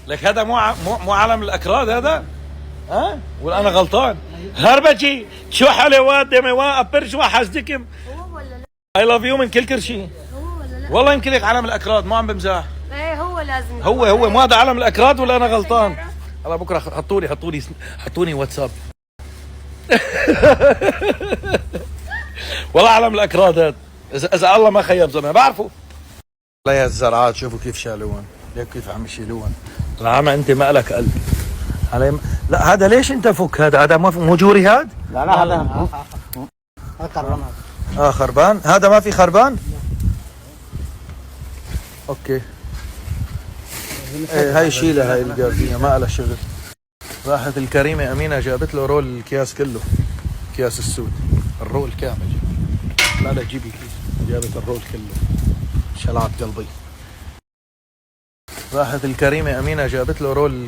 لك هذا مو علم الاكراد هذا؟ ها؟ ولا انا غلطان؟ هربجي شو حالي واد دمي ابرج وحاسدكم هو ولا لا؟ اي لاف يو من كل كرشي. هو ولا لا؟ والله يمكن لك علم الاكراد، مو عم بمزاح. ايه هو لازم هو مو هذا علم الاكراد ولا انا غلطان؟ الله بكره حطوني واتساب. والله علم الاكراد هذا، اذا الله ما خيب زمان بعرفه. لا يا الزرعات شوفوا كيف شالوهم، ليك كيف عم يشيلوهم. العمى انت ما لك قلب علي. لا هذا ليش انت فك هذا مو جوري هذا؟ لا هذا خربان. خربان. هذا ما في خربان؟ اوكي. ايه هاي شيلها، هاي الجاردية ما لها شغل. راحت الكريمة أمينة جابت له رول الكياس كله، كياس السود الرول كامل. لا جيبي كيس، جابت الرول كله. شلعت قلبي. راحت الكريمة أمينة جابت له رول